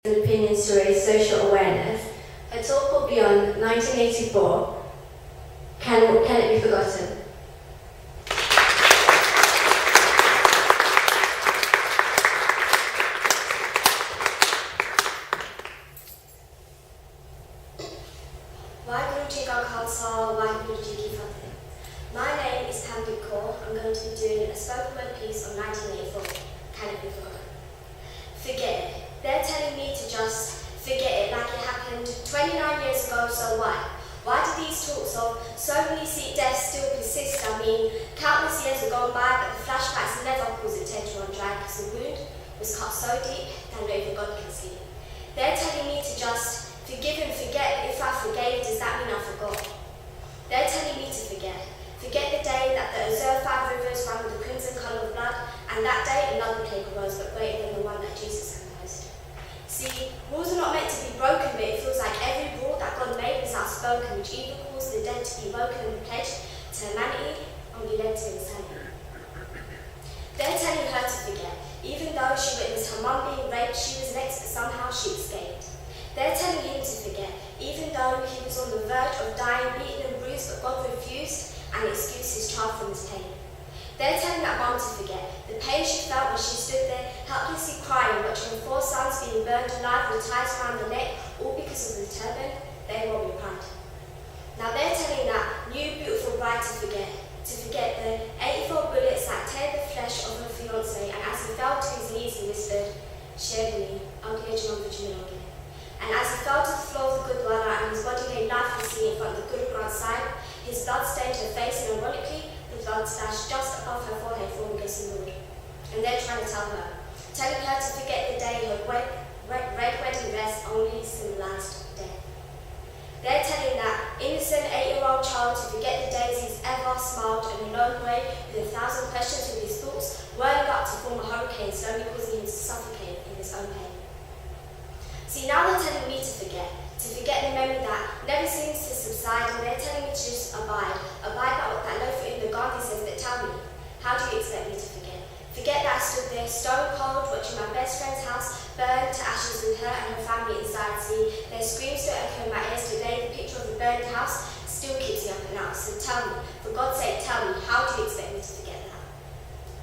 and opinions to raise social awareness. Her talk will be on 1984. Can it be forgotten? My name is Pavandeep. I'm going to be doing a spoken word piece on 1984. Can it be forgotten? Forget it. They're telling me to just forget it like it happened 29 years ago, so why? Why do these talks of so many Sikh deaths still persist? I mean, countless years have gone by, but the flashbacks never cause a tear to run dry because the wound was cut so deep that no even God can see. They're telling me to just forgive and forget, but if I forgave, does that mean I forgot? They're telling me to forget. Forget the day that the Azure 5 rivers ran with the crimson colour of blood, and that day another plague arose, but greater than the one that Jesus composed. See, rules are not meant to be broken, but it feels like every rule that God made is outspoken, which either calls the dead to be woken and pledged to humanity, or be led to insanity. They're telling her to forget. Even though she witnessed her mum being raped, she was next, but somehow she escaped. They're telling him to forget, even though he was on the verge of dying, beaten and bruised, but God refused and excused his child from his pain. They're telling that mum to forget the pain she felt when she stood there helplessly crying, watching 4 sons being burned alive with ties around the neck, all because of the turban they wore with pride. Now they're telling that new beautiful bride to forget the 84 bullets that tear the flesh of her fiancé, and as he fell to his knees he whispered, "Share me, I'll get you on the Jumanji." And as he fell to the floor of the Gurdwara and his body lay lifelessly in front of the Guru Granth Sahib, his blood stained her face, and ironically, the blood splashed just above her forehead for against the Lord. And they're trying to telling her to forget the day her red wedding dress only symbolised death. They're telling that innocent 8-year-old child to forget the days he's ever smiled and alone away with 1,000 questions with his thoughts whirling up to form a hurricane, slowly causing him to suffocate in his own pain. See, now they're telling me to forget the memory that never seems to subside, and they're telling me to just abide by what that loafer in the Gandhi says, but tell me, how do you expect me to forget? Forget that I stood there stone cold watching my best friend's house burn to ashes with her and her family inside. See, their screams still echo in my ears today. The picture of the burned house still keeps me up and out. So tell me, for God's sake, tell me, how do you expect me to forget that?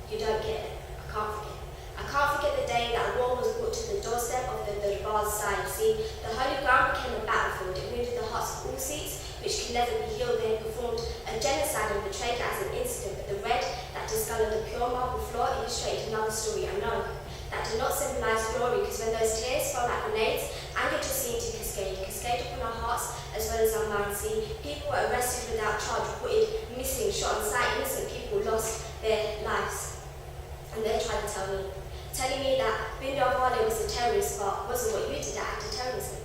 You don't get it. I can't forget. I can't forget the day that war was brought to the doorstep of the Darbar's side. See, the holy ground became a battlefield. It wounded the hearts of all Sikhs, which can never be healed. They performed a genocide and betrayed it as an incident, but the red that discoloured the pure marble floor illustrated another story. I know that did not symbolise glory, because when those tears fell like grenades, anger just seemed to cascade upon our hearts as well as our minds. See, people were arrested without charge, reported missing, shot on sight. Innocent people lost their lives. And they're trying to telling me that Bindawale was a terrorist, but wasn't what you did that act of terrorism.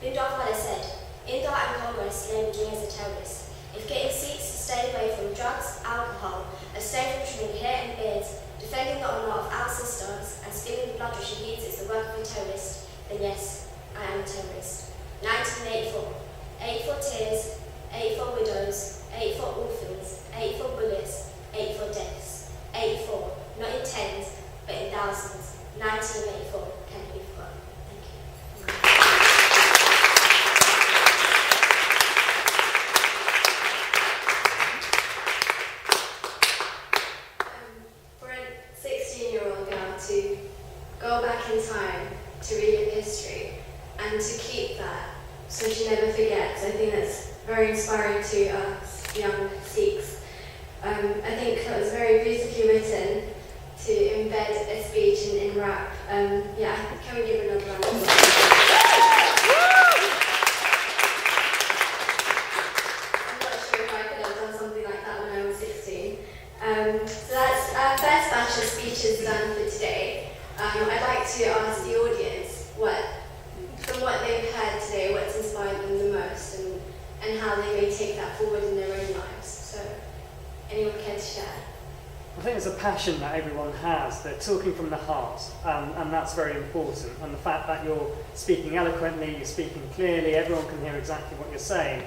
Bindawale said, India and Congress labelled me as a terrorist. If getting Sikhs to stay away from drugs, alcohol, abstain from trimming hair and beards, defending the honour of our sisters and spilling the blood of shaheeds is the work of a terrorist, then yes, I am a terrorist. 1984. 84 tears, 84 widows, 84 orphans, 84 bullets, 84 deaths. 84, not in tens, but in thousands. 1984 can't be forgotten. Thank you. For a 16-year-old girl to go back in time to relive history and to keep that so she never forgets, I think that's very inspiring to us young Sikhs. I think that was very beautifully written to embed a speech in rap. Yeah, can we give another round of applause? I'm not sure if I could have done something like that when I was 16. So that's our first batch of speeches done for today. I'd like to ask the audience from what they've heard today, what's inspired them the most, and how they may take that forward in their own lives. So, anyone care to share? I think there's a passion that everyone has. They're talking from the heart, and that's very important. And the fact that you're speaking eloquently, you're speaking clearly, everyone can hear exactly what you're saying,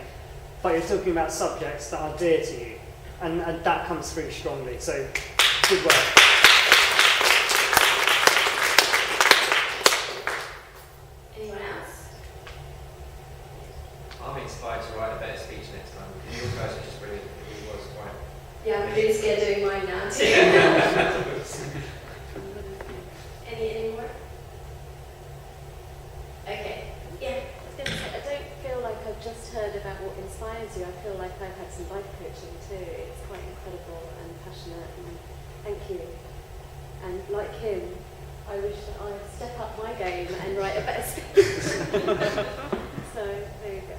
but you're talking about subjects that are dear to you, and that comes through strongly. So, good work. Yeah, I'm really scared doing mine now too. Any more? Okay. Yeah. I was going to say, I don't feel like I've just heard about what inspires you. I feel like I've had some life coaching too. It's quite incredible and passionate, and thank you. And like him, I wish that I'd step up my game and write a better speech. So, there you go.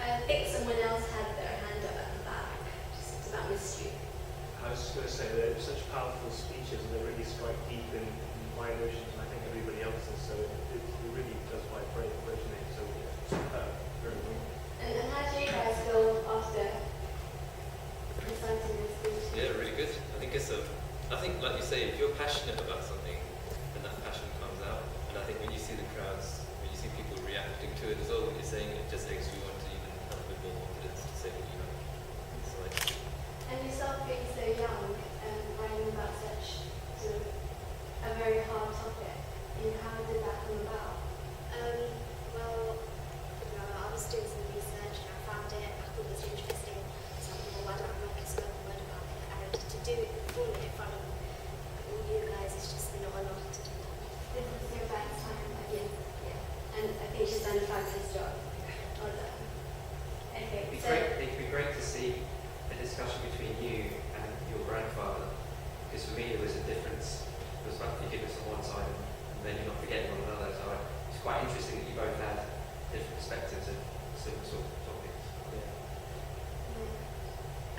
I think someone else had their hand up at the back, just about mystery. I was just going to say they're such powerful speeches and they really strike deep in my emotions and I think everybody else's, so it really does resonate. So very well. And how do you guys feel after reciting this speech? Yeah, really good. I think I think, like you say, if you're passionate about something, then that passion comes out. And I think when you see the crowds, when you see people reacting to it as well, when you're saying it, just makes you want to even have a bit more confidence to say what you know. So I think And yourself being so young and writing about such sort of a very hard topic, and how did that come about? Well, I was doing some research and I found it. I thought it was interesting. So I thought, why don't I make a spoken word about it? And to do it fully in front of all you guys is just not a lot to do that. This is your first time, like, yeah. And I think she's done a fabulous job. Well done. Okay, so It'd be great to see a discussion between you and your grandfather, because for me there was a difference. It was like forgiveness on one side and then you're not forgetting on another. So it's quite interesting that you both had different perspectives of similar sort of topics.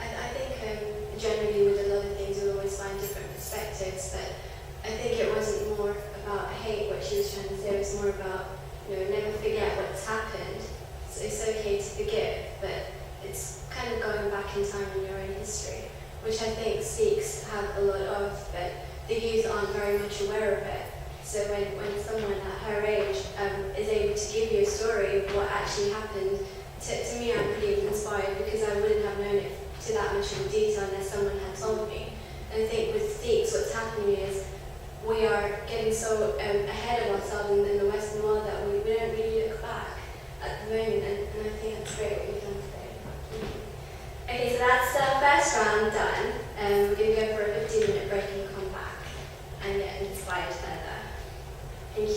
I think generally with a lot of things we'll always find different perspectives, but I think it wasn't more about hate what she was trying to say, it was more about, never forget what's happened. So it's okay to forgive, but it's kind of going back in time in your own history, which I think Sikhs have a lot of, but the youth aren't very much aware of it. So when someone at her age is able to give you a story of what actually happened, to me I'm pretty inspired, because I wouldn't have known it to that much in detail unless someone had told me. And I think with Sikhs what's happening is we are getting so ahead of ourselves in the Western world that we don't really look back at the moment, and I think that's great what you've done today. Okay, so that's the first round done. We're going to go for a 15-minute break and come back and get inspired further. Thank you.